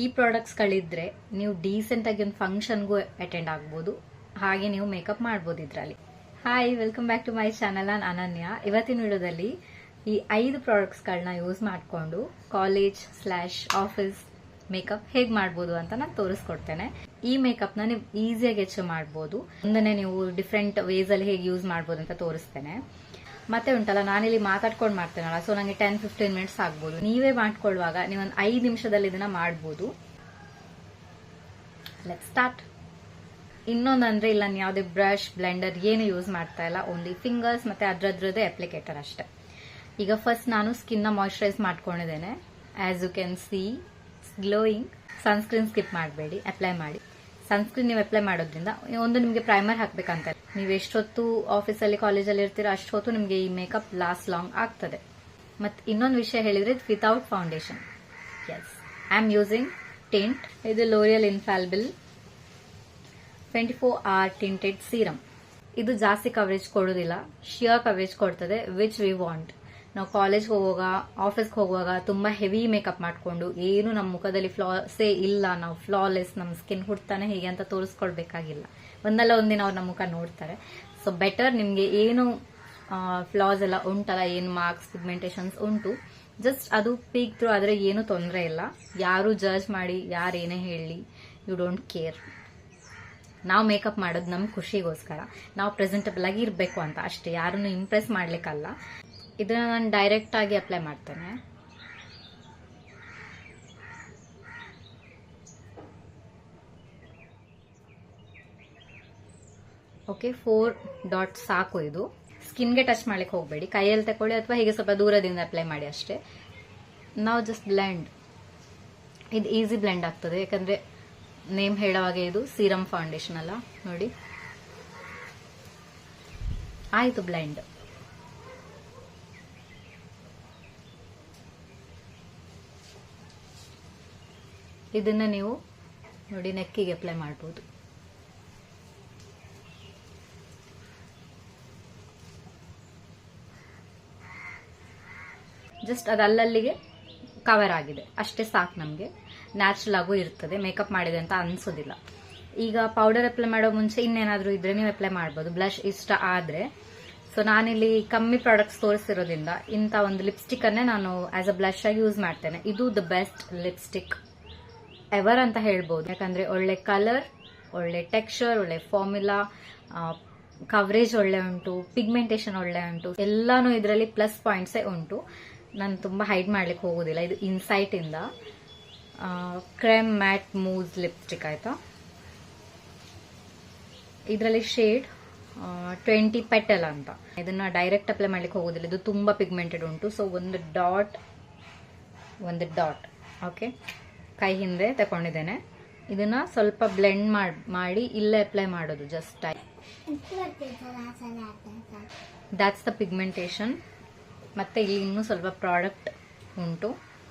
ಈ ಪ್ರಾಡಕ್ಟ್ಸ್ಗಳಿದ್ರೆ ನೀವು ಡೀಸೆಂಟಾಗಿ ಒಂದು ಫಂಕ್ಷನ್ಗೂ ಅಟೆಂಡ್ ಆಗ್ಬೋದು, ಹಾಗೆ ನೀವು ಮೇಕಪ್ ಮಾಡ್ಬೋದು ಇದರಲ್ಲಿ. Hi, welcome back to my channel. ನಾನು ಅನನ್ಯ. ಇವತ್ತಿನ ವಿಡಿಯೋದಲ್ಲಿ ಈ 5 ಪ್ರಾಡಕ್ಟ್ಸ್ಗಳನ್ನ ಯೂಸ್ ಮಾಡಿಕೊಂಡು ಕಾಲೇಜ್/ಆಫೀಸ್ ಮೇಕಪ್ ಹೇಗೆ ಮಾಡ್ಬೋದು ಅಂತ ನಾನು ತೋರಿಸ್ಕೊಡ್ತೇನೆ. ಈ ಮೇಕಪ್ನ ನೀವು ಈಸಿಯಾಗಿ ಅಚೀವ್ ಮಾಡ್ಬೋದು. ಮುಂದೆ ನೀವು ಡಿಫ್ರೆಂಟ್ ವೇಸ್ ಅಲ್ಲಿ ಹೇಗೆ ಯೂಸ್ ಮಾಡ್ಬೋದು ಅಂತ ತೋರಿಸ್ತೇನೆ. ಮತ್ತೆ ಉಂಟಲ್ಲ, ನಾನಿಲ್ಲಿ ಮಾತಾಡ್ಕೊಂಡು ಮಾಡ್ತೇನಲ್ಲ, ಸೊ ನನಗೆ 10-15 ಮಿನಿಟ್ಸ್ ಆಗ್ಬೋದು. ನೀವೇ ಮಾಡ್ಕೊಳ್ಳುವಾಗ ನೀವೊಂದು 5 ನಿಮಿಷದಲ್ಲಿ ಇದನ್ನ ಮಾಡ್ಬೋದು. Let's start. ಇನ್ನೊಂದಂದ್ರೆ ಇಲ್ಲ, ನಾನು ಯಾವುದೇ ಬ್ರಷ್, ಬ್ಲೆಂಡರ್ ಏನು ಯೂಸ್ ಮಾಡ್ತಾ ಇಲ್ಲ, ಓನ್ಲಿ ಫಿಂಗರ್ಸ್ ಮತ್ತೆ ಅದ್ರದ್ರದ್ದೇ ಅಪ್ಲಿಕೇಟರ್ ಅಷ್ಟೇ. ಈಗ ಫಸ್ಟ್ ನಾನು ಸ್ಕಿನ್ ನ ಮಾಯಿಶ್ಚರೈಸ್ ಮಾಡ್ಕೊಂಡಿದ್ದೇನೆ. As you can see, glowing. Sunscreen skip ಮಾಡಬೇಡಿ, ಅಪ್ಲೈ ಮಾಡಿ. ಸನ್ಸ್ಕ್ರೀನ್ ನೀವು ಅಪ್ಲೈ ಮಾಡೋದ್ರಿಂದ ಒಂದು ನಿಮಗೆ ಪ್ರೈಮರ್ ಹಾಕ್ಬೇಕಂತ, ನೀವು ಎಷ್ಟೊತ್ತು ಆಫೀಸಲ್ಲಿ ಕಾಲೇಜಲ್ಲಿ ಇರ್ತೀರೋ ಅಷ್ಟೊತ್ತು ನಿಮಗೆ ಈ ಮೇಕಪ್ ಲಾಸ್ಟ್ ಲಾಂಗ್ ಆಗ್ತದೆ. ಮತ್ತೆ ಇನ್ನೊಂದು ವಿಷಯ ಹೇಳಿದ್ರೆ, without foundation. Yes, I am using tint. ಇದು L'Oreal Infallible 24 hour tinted serum. ಇದು ಜಾಸ್ತಿ ಕವರೇಜ್ ಕೊಡೋದಿಲ್ಲ, ಶಿಯರ್ ಕವರೇಜ್ ಕೊಡ್ತದೆ, ವಿಚ್ ವಿ ವಾಂಟ್. ನಾವು ಕಾಲೇಜ್ಗೆ ಹೋಗುವಾಗ, ಆಫೀಸ್ಗೆ ಹೋಗುವಾಗ ತುಂಬಾ ಹೆವಿ ಮೇಕಪ್ ಮಾಡ್ಕೊಂಡು ಏನು ನಮ್ಮ ಮುಖದಲ್ಲಿ ಫ್ಲಾಸೇ ಇಲ್ಲ, ನಾವು ಫ್ಲಾಲೆಸ್, ನಮ್ಮ ಸ್ಕಿನ್ ಹುಡ್ತಾನೆ ಹೀಗೆ ಅಂತ ತೋರಿಸ್ಕೊಳ್ಬೇಕಾಗಿಲ್ಲ. ಒಂದಲ್ಲ ಒಂದಿನ ಅವ್ರು ನಮ್ಮ ಮುಖ ನೋಡ್ತಾರೆ. ಸೊ ಬೆಟರ್, ನಿಮ್ಗೆ ಏನು ಫ್ಲಾಸ್ ಎಲ್ಲ ಉಂಟಲ್ಲ, ಏನು ಮಾರ್ಕ್ಸ್, ಪಿಗ್ಮೆಂಟೇಷನ್ಸ್ ಉಂಟು, ಜಸ್ಟ್ ಅದು ಪೀಕ್ ಥ್ರೂ ಆದ್ರೆ ಏನು ತೊಂದರೆ ಇಲ್ಲ. ಯಾರು ಜಡ್ಜ್ ಮಾಡಿ, ಯಾರೇನೇ ಹೇಳಿ, ಯು ಡೋಂಟ್ ಕೇರ್. ನಾವು ಮೇಕಪ್ ಮಾಡೋದು ನಮ್ಮ ಖುಷಿಗೋಸ್ಕರ, ನಾವು ಪ್ರೆಸೆಂಟಬಲ್ ಆಗಿ ಇರಬೇಕು ಅಂತ ಅಷ್ಟೇ, ಯಾರನ್ನು ಇಂಪ್ರೆಸ್ ಮಾಡ್ಲಿಕ್ಕಲ್ಲ. ಇದನ್ನ ನಾನು ಡೈರೆಕ್ಟ್ ಆಗಿ ಅಪ್ಲೈ ಮಾಡ್ತೇನೆ. ಓಕೆ, 4 ಡಾಟ್ ಸಾಕು. ಇದು ಸ್ಕಿನ್ಗೆ ಟಚ್ ಮಾಡ್ಲಿಕ್ಕೆ ಹೋಗಬೇಡಿ, ಕೈಯಲ್ಲಿ ತಕೊಳ್ಳಿ ಅಥವಾ ಹೀಗೆ ಸ್ವಲ್ಪ ದೂರದಿಂದ ಅಪ್ಲೈ ಮಾಡಿ ಅಷ್ಟೇ. ನಾವು ಜಸ್ಟ್ ಬ್ಲೆಂಡ್. ಇದು ಈಸಿ ಬ್ಲೆಂಡ್ ಆಗ್ತದೆ, ಯಾಕಂದ್ರೆ ನೇಮ್ ಹೇಳುವಾಗೆ ಇದು ಸೀರಮ್ ಫೌಂಡೇಶನ್ ಅಲ್ಲ. ನೋಡಿ, ಆಯ್ತು ಬ್ಲೆಂಡ್. ಇದನ್ನ ನೀವು ನೋಡಿ ನೆಕ್ಕಿಗೆ ಅಪ್ಲೈ ಮಾಡಬಹುದು. ಜಸ್ಟ್ ಅದಲ್ಲಲ್ಲಿಗೆ ಕವರ್ ಆಗಿದೆ ಅಷ್ಟೇ ಸಾಕು. ನಮಗೆ ನ್ಯಾಚುರಲ್ ಆಗೂ ಇರ್ತದೆ, ಮೇಕಪ್ ಮಾಡಿದೆ ಅಂತ ಅನ್ಸೋದಿಲ್ಲ. ಈಗ ಪೌಡರ್ ಅಪ್ಲೈ ಮಾಡೋ ಮುಂಚೆ ಇನ್ನೇನಾದ್ರೂ ಇದ್ರೆ ನೀವು ಅಪ್ಲೈ ಮಾಡಬಹುದು, ಬ್ಲಷ್ ಇಷ್ಟ ಆದ್ರೆ. ಸೊ ನಾನಿಲ್ಲಿ ಕಮ್ಮಿ ಪ್ರಾಡಕ್ಟ್ಸ್ ತೋರಿಸಿರೋದ್ರಿಂದ ಇಂಥ ಒಂದು ಲಿಪ್ಸ್ಟಿಕ್ ಅನ್ನೇ ನಾನು ಆಸ್ ಅ ಬ್ಲಷ್ ಆಗಿ ಯೂಸ್ ಮಾಡ್ತೇನೆ. ಇದು ದ ಬೆಸ್ಟ್ ಲಿಪ್ಸ್ಟಿಕ್ ಎವರ್ ಅಂತ ಹೇಳ್ಬೋದು, ಯಾಕಂದ್ರೆ ಒಳ್ಳೆ ಕಲರ್, ಒಳ್ಳೆ ಟೆಕ್ಸ್ಚರ್, ಒಳ್ಳೆ ಫಾರ್ಮುಲಾ, ಕವರೇಜ್ ಒಳ್ಳೆ ಉಂಟು, ಪಿಗ್ಮೆಂಟೇಷನ್ ಒಳ್ಳೆ ಉಂಟು, ಎಲ್ಲಾನು ಇದರಲ್ಲಿ ಪ್ಲಸ್ ಪಾಯಿಂಟ್ಸೇ ಉಂಟು. ನಾನು ತುಂಬಾ ಹೈಡ್ ಮಾಡ್ಲಿಕ್ಕೆ ಹೋಗೋದಿಲ್ಲ. ಇದು ಇನ್ಸೈಟ್ ಇಂದ ಕ್ರೆಮ್ ಮ್ಯಾಟ್ ಮೂಸ್ ಲಿಪ್ಸ್ಟಿಕ್ ಆಯ್ತಾ. ಇದರಲ್ಲಿ ಶೇಡ್ 20 ಪೆಟಲ್ ಅಂತ. ಇದನ್ನ ಡೈರೆಕ್ಟ್ ಅಪ್ಲೈ ಮಾಡ್ಲಿಕ್ಕೆ ಹೋಗೋದಿಲ್ಲ, ಇದು ತುಂಬಾ ಪಿಗ್ಮೆಂಟೆಡ್ ಉಂಟು. ಸೊ ಒಂದು ಡಾಟ್ ಓಕೆ, ಕೈ ಹಿಂದೆ ತಗೊಂಡಿದ್ದೇನೆ. ಇದನ್ನ ಸ್ವಲ್ಪ ಬ್ಲೆಂಡ್ ಮಾಡಿ ಇಲ್ಲೇ ಅಪ್ಲೈ ಮಾಡೋದು, ಜಸ್ಟ್ ದ್ಯಾಟ್ಸ್ ದ ಪಿಗ್ಮೆಂಟೇಷನ್. ಮತ್ತೆ ಇಲ್ಲಿ ಇನ್ನೂ ಸ್ವಲ್ಪ ಪ್ರಾಡಕ್ಟ್ ಉಂಟು,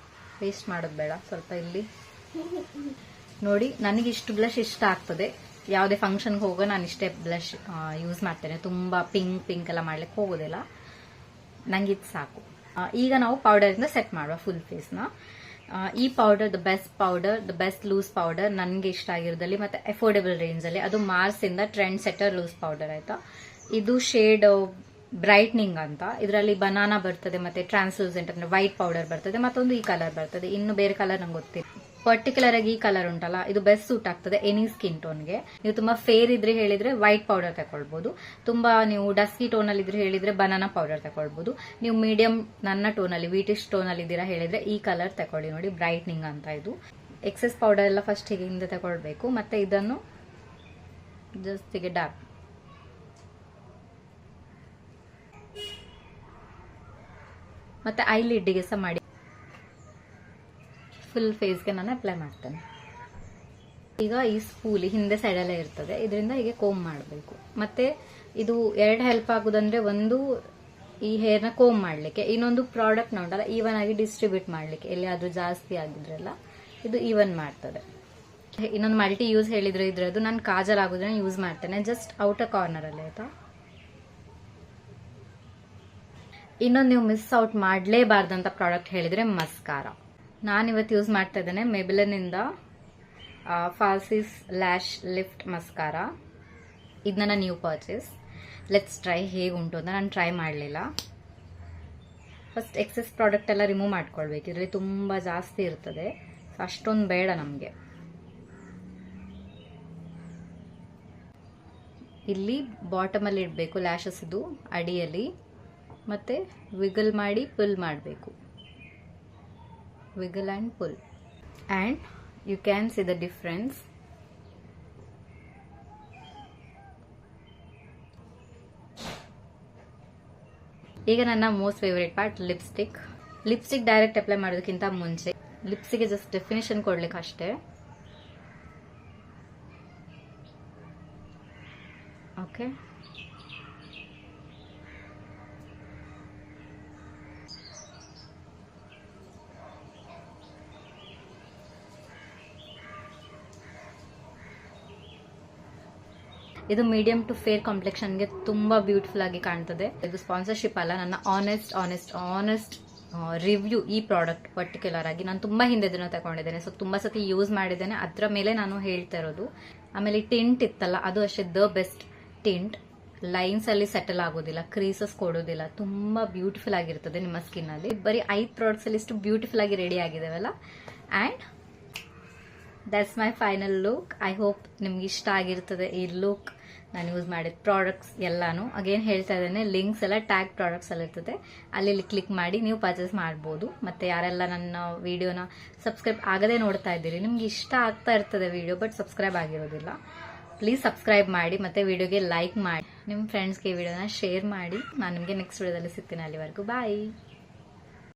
ವೇಸ್ಟ್ ಮಾಡೋದು ಬೇಡ. ಸ್ವಲ್ಪ ಇಲ್ಲಿ ನೋಡಿ, ನನಗೆ ಇಷ್ಟು ಬ್ಲಷ್ ಇಷ್ಟ ಆಗ್ತದೆ. ಯಾವುದೇ ಫಂಕ್ಷನ್ಗೆ ಹೋಗೋ ನಾನು ಇಷ್ಟೇ ಬ್ಲಷ್ ಯೂಸ್ ಮಾಡ್ತೇನೆ, ತುಂಬಾ ಪಿಂಕ್ ಎಲ್ಲ ಮಾಡ್ಲಿಕ್ಕೆ ಹೋಗೋದಿಲ್ಲ, ನಂಗೆ ಇದು ಸಾಕು. ಈಗ ನಾವು ಪೌಡರ್ ಇಂದ ಸೆಟ್ ಮಾಡುವ ಫುಲ್ ಫೇಸ್ ನ. ಈ powder the best loose powder ನನಗೆ ಇಷ್ಟ ಆಗಿರೋದಲ್ಲಿ, ಮತ್ತೆ ಅಫೋರ್ಡೆಬಲ್ ರೇಂಜ್ ಅಲ್ಲಿ. ಅದು ಮಾರ್ಸ್ ಇಂದ ಟ್ರೆಂಡ್ ಸೆಟರ್ ಲೂಸ್ ಪೌಡರ್ ಆಯ್ತಾ. ಇದು ಶೇಡ್ ಬ್ರೈಟ್ನಿಂಗ್ ಅಂತ. ಇದರಲ್ಲಿ ಬನಾನಾ ಬರ್ತದೆ, ಮತ್ತೆ ಟ್ರಾನ್ಸ್ಲೂಸೆಂಟ್ ಅಂದ್ರೆ ವೈಟ್ ಪೌಡರ್ ಬರ್ತದೆ, ಮತ್ತೊಂದು ಈ ಕಲರ್ ಬರ್ತದೆ. ಇನ್ನು ಬೇರೆ ಕಲರ್ ನಂಗೆ ಗೊತ್ತಿಲ್ಲ. ಪರ್ಟಿಕ್ಯುಲರ್ ಆಗಿ ಈ ಕಲರ್ ಉಂಟಲ್ಲ, ಇದು ಬೆಸ್ಟ್ ಸೂಟ್ ಆಗ್ತದೆ ಎನಿ ಸ್ಕಿನ್ ಟೋನ್ಗೆ. ನೀವು ತುಂಬಾ ಫೇರ್ ಇದ್ರೆ ಹೇಳಿದ್ರೆ ವೈಟ್ ಪೌಡರ್ ತಗೊಳ್ಬಹುದು, ತುಂಬಾ ನೀವು ಡಸ್ಕಿ ಟೋನ್ ಅಲ್ಲಿ ಇದ್ರೆ ಹೇಳಿದ್ರೆ ಬನಾನಾ ಪೌಡರ್ ತಗೊಳ್ಬಹುದು. ನೀವು ಮೀಡಿಯಂ ನನ್ನ ಟೋನ್ ಅಲ್ಲಿ, ವೀಟಿಶ್ ಟೋನ್ ಅಲ್ಲಿ ಇದ್ದೀರಾ ಹೇಳಿದ್ರೆ ಈ ಕಲರ್ ತಗೊಳ್ಳಿ. ನೋಡಿ, ಬ್ರೈಟ್ನಿಂಗ್ ಅಂತ. ಇದು ಎಕ್ಸೆಸ್ ಪೌಡರ್ ಎಲ್ಲ ಫಸ್ಟ್ ಹೀಗೆ ಹಿಂದೆ ತಗೊಳ್ಬೇಕು, ಮತ್ತೆ ಇದನ್ನು ಜಸ್ಟ್ ಹೀಗೆ ಡಾರ್ಕ್. ಮತ್ತೆ ಐಲಿಡ್ಗೆ ಸಹ ಮಾಡಿ, ಫುಲ್ ಫೇಸ್ಗೆ ನಾನು ಅಪ್ಲೈ ಮಾಡ್ತೇನೆ. ಈಗ ಈ ಸ್ಪೂಲಿ ಹಿಂದೆ ಸೈಡಲ್ಲೇ ಇರ್ತದೆ, ಇದರಿಂದ ಹೀಗೆ ಕೋಮ್ ಮಾಡಬೇಕು. ಮತ್ತೆ ಇದು 2 ಹೆಲ್ಪ್ ಆಗುದಂದ್ರೆ, ಒಂದು ಈ ಹೇರ್ನ ಕೋಮ್ ಮಾಡ್ಲಿಕ್ಕೆ, ಇನ್ನೊಂದು ಪ್ರಾಡಕ್ಟ್ ಉಂಟಲ್ಲ ಈವನ್ ಆಗಿ ಡಿಸ್ಟ್ರಿಬ್ಯೂಟ್ ಮಾಡ್ಲಿಕ್ಕೆ. ಎಲ್ಲಿಯಾದ್ರೂ ಜಾಸ್ತಿ ಆಗಿದ್ರಲ್ಲ ಇದು ಈವನ್ ಮಾಡ್ತದೆ. ಇನ್ನೊಂದು ಮಲ್ಟಿ ಯೂಸ್ ಹೇಳಿದ್ರೆ ಇದ್ರದ್ದು, ನಾನು ಕಾಜಲ್ ಆಗೋದ್ರೆ ಯೂಸ್ ಮಾಡ್ತೇನೆ, ಜಸ್ಟ್ ಔಟರ್ ಕಾರ್ನರ್ ಅಲ್ಲಿ ಆಯ್ತಾ. ಇನ್ನೊಂದು ನೀವು ಮಿಸ್ ಔಟ್ ಮಾಡಲೇಬಾರ್ದಂತ ಪ್ರಾಡಕ್ಟ್ ಹೇಳಿದ್ರೆ ಮಸ್ಕಾರ. ನಾನಿವತ್ತು ಯೂಸ್ ಮಾಡ್ತಾ ಇದ್ದೇನೆ ಮೇಬಿಲಿನಿಂದ ಫಾಲ್ಸಿಸ್ ಲ್ಯಾಶ್ ಲಿಫ್ಟ್ ಮಸ್ಕಾರ. ಇದು ನನ್ನ ನ್ಯೂ ಪರ್ಚೇಸ್. ಲೆಟ್ಸ್ ಟ್ರೈ ಹೇಗೆ ಉಂಟು ಅಂತ. ನಾನು ಟ್ರೈ ಮಾಡಲಿಲ್ಲ. ಫಸ್ಟ್ ಎಕ್ಸೆಸ್ ಪ್ರಾಡಕ್ಟ್ ಎಲ್ಲ ರಿಮೂವ್ ಮಾಡ್ಕೊಳ್ಬೇಕು. ಇದರಲ್ಲಿ ತುಂಬ ಜಾಸ್ತಿ ಇರ್ತದೆ, ಸೊ ಅಷ್ಟೊಂದು ಬೇಡ ನಮಗೆ. ಇಲ್ಲಿ ಬಾಟಮಲ್ಲಿ ಇಡಬೇಕು ಲ್ಯಾಶಸ್, ಇದು ಅಡಿಯಲ್ಲಿ, ಮತ್ತು ವಿಗಲ್ ಮಾಡಿ ಪುಲ್ ಮಾಡಬೇಕು. Wiggle and pull, and you can see the difference. ಈಗ ನನ್ನ most favourite part lipstick. Lipstick direct apply ಮಾಡೋದಕ್ಕಿಂತ ಮುಂಚೆ ಲಿಪ್ಸಿಗೆ ಜಸ್ಟ್ ಡೆಫಿನೇಷನ್ ಕೊಡ್ಲಿಕ್ಕೆ ಅಷ್ಟೇ. ಓಕೆ, ಇದು ಮೀಡಿಯಂ ಟು ಫೇರ್ ಕಾಂಪ್ಲೆಕ್ಷನ್ಗೆ ತುಂಬಾ ಬ್ಯೂಟಿಫುಲ್ ಆಗಿ ಕಾಣ್ತದೆ. ಇದು ಸ್ಪಾನ್ಸರ್ಶಿಪ್ ಅಲ್ಲ, ನನ್ನ ಆನೆಸ್ಟ್ ರಿವ್ಯೂ ಈ ಪ್ರಾಡಕ್ಟ್ ಪರ್ಟಿಕ್ಯುಲರ್ ಆಗಿ. ನಾನು ತುಂಬಾ ಹಿಂದೆ ದಿನ ತಗೊಂಡಿದ್ದೇನೆ, ಸೊ ತುಂಬಾ ಸತಿ ಯೂಸ್ ಮಾಡಿದ್ದೇನೆ, ಅದರ ಮೇಲೆ ನಾನು ಹೇಳ್ತಾ ಇರೋದು. ಆಮೇಲೆ ಟಿಂಟ್ ಇತ್ತಲ್ಲ, ಅದು ಅಷ್ಟೇ ದ ಬೆಸ್ಟ್ ಟಿಂಟ್. ಲೈನ್ಸ್ ಅಲ್ಲಿ ಸೆಟಲ್ ಆಗೋದಿಲ್ಲ, ಕ್ರೀಸಸ್ ಕೊಡೋದಿಲ್ಲ, ತುಂಬಾ ಬ್ಯೂಟಿಫುಲ್ ಆಗಿರ್ತದೆ ನಿಮ್ಮ ಸ್ಕಿನ್ ಅಲ್ಲಿ. ಬರೀ 5 ಪ್ರಾಡಕ್ಟ್ಸ್ ಅಲ್ಲಿ ಇಷ್ಟು ಬ್ಯೂಟಿಫುಲ್ ಆಗಿ ರೆಡಿ ಆಗಿದಾವಲ್ಲ. And that's my final look. I hope ನಿಮ್ಗೆ ಇಷ್ಟ ಆಗಿರ್ತದೆ ಈ ಲುಕ್, ನಾನು ಯೂಸ್ ಮಾಡಿದ ಪ್ರಾಡಕ್ಟ್ಸ್ ಎಲ್ಲಾನು. ಅಗೇನ್ ಹೇಳ್ತಾ ಇದ್ದೇನೆ, ಲಿಂಕ್ಸ್ ಎಲ್ಲ ಟ್ಯಾಗ್ ಪ್ರಾಡಕ್ಟ್ಸ್ ಅಲ್ಲಿ ಇರ್ತದೆ, ಅಲ್ಲಿ ಕ್ಲಿಕ್ ಮಾಡಿ ನೀವು ಪರ್ಚೇಸ್ ಮಾಡ್ಬೋದು. ಮತ್ತೆ ಯಾರೆಲ್ಲ ನನ್ನ ವಿಡಿಯೋನ ಸಬ್ಸ್ಕ್ರೈಬ್ ಆಗದೆ ನೋಡ್ತಾ ಇದ್ದೀರಿ, ನಿಮ್ಗೆ ಇಷ್ಟ ಆಗ್ತಾ ಇರ್ತದೆ ವಿಡಿಯೋ ಬಟ್ ಸಬ್ಸ್ಕ್ರೈಬ್ ಆಗಿರೋದಿಲ್ಲ, ಪ್ಲೀಸ್ ಸಬ್ಸ್ಕ್ರೈಬ್ ಮಾಡಿ, ಮತ್ತೆ ವಿಡಿಯೋಗೆ ಲೈಕ್ ಮಾಡಿ, ನಿಮ್ಮ ಫ್ರೆಂಡ್ಸ್ಗೆ ವಿಡಿಯೋನ ಶೇರ್ ಮಾಡಿ. ನಾನು ನಿಮಗೆ ನೆಕ್ಸ್ಟ್ ವಿಡಿಯೋದಲ್ಲಿ ಸಿಗ್ತೀನಿ. ಅಲ್ಲಿವರೆಗೂ ಬಾಯ್.